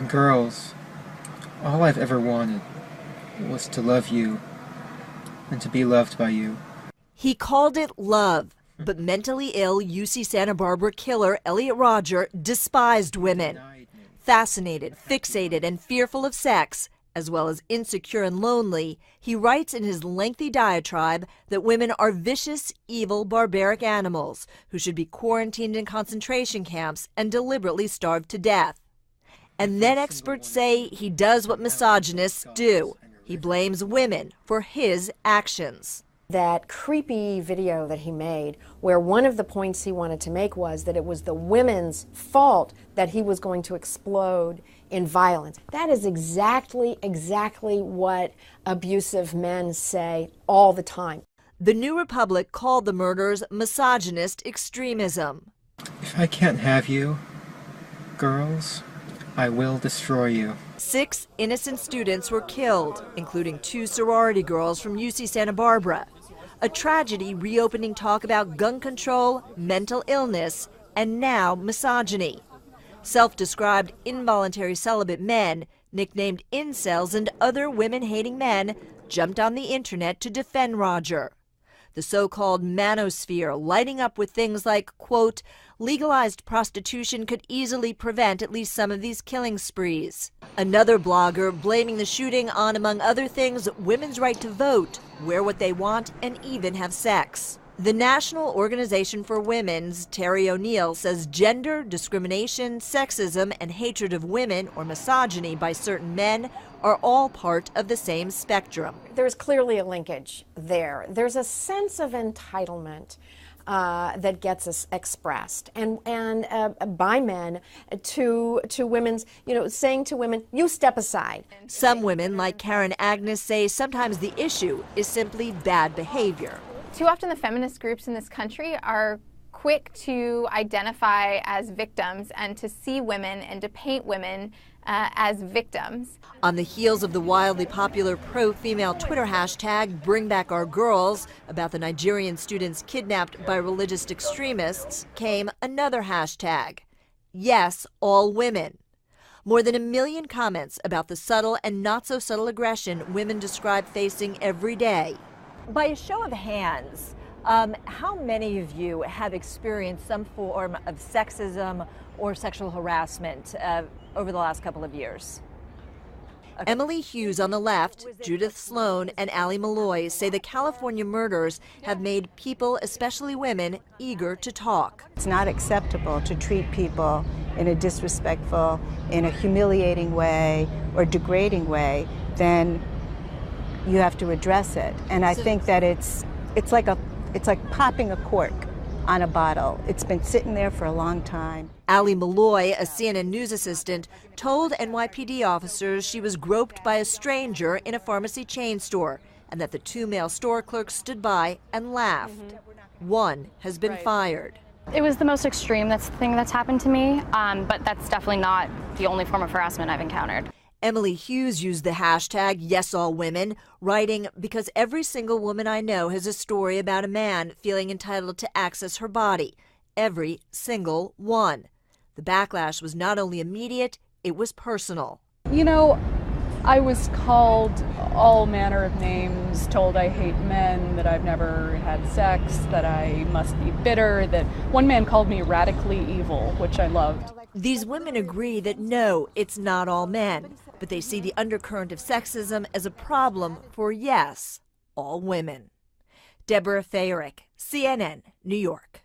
Girls, all I've ever wanted was to love you and to be loved by you. He called it love, but mentally ill UC Santa Barbara killer Elliot Rodger despised women. Fascinated, fixated, and fearful of sex, as well as insecure and lonely, he writes in his lengthy diatribe that women are vicious, evil, barbaric animals who should be quarantined in concentration camps and deliberately starved to death. And then experts say he does what misogynists do. He blames women for his actions. That creepy video that he made, where one of the points he wanted to make was that it was the women's fault that he was going to explode in violence. That is exactly what abusive men say all the time. The New Republic called the murders misogynist extremism. If I can't have you, girls, I will destroy you. 6 innocent students were killed, including 2 sorority girls from UC Santa Barbara. A tragedy reopening talk about gun control, mental illness, and now misogyny. Self-described involuntary celibate men, nicknamed incels and other women-hating men, jumped on the internet to defend Rodger. The so-called manosphere lighting up with things like, quote, legalized prostitution could easily prevent at least some of these killing sprees. Another blogger blaming the shooting on, among other things, women's right to vote, wear what they want, and even have sex. The National Organization for Women's Terry O'Neill says gender, discrimination, sexism, and hatred of women or misogyny by certain men are all part of the same spectrum. There's clearly a linkage there. There's a sense of entitlement that gets expressed and by men to women's, saying to women, you step aside. Some women, like Karen Agnes, say sometimes the issue is simply bad behavior. Too often the feminist groups in this country are quick to identify as victims and to see women and to paint women as victims. On the heels of the wildly popular pro-female Twitter hashtag #BringBackOurGirls about the Nigerian students kidnapped by religious extremists came another hashtag, #YesAllWomen. More than 1 million comments about the subtle and not so subtle aggression women describe facing every day. By a show of hands, how many of you have experienced some form of sexism or sexual harassment over the last couple of years? Emily Hughes on the left, Judith Sloan, and Allie Malloy say the California murders have made people, especially women, eager to talk. It's not acceptable to treat people in a disrespectful, in a humiliating way or degrading way. Then you have to address it. And I think that it's like popping a cork on a bottle. It's been sitting there for a long time. Allie Malloy, a CNN news assistant, told NYPD officers she was groped by a stranger in a pharmacy chain store and that the 2 male store clerks stood by and laughed. One has been fired. It was the most extreme thing that's happened to me, but that's definitely not the only form of harassment I've encountered. Emily Hughes used the hashtag #YesAllWomen, writing, because every single woman I know has a story about a man feeling entitled to access her body. Every single one. The backlash was not only immediate, it was personal. I was called all manner of names, told I hate men, that I've never had sex, that I must be bitter, that one man called me radically evil, which I loved. These women agree that no, it's not all men, but they see the undercurrent of sexism as a problem for, yes, all women. Deborah Fayerick, CNN, New York.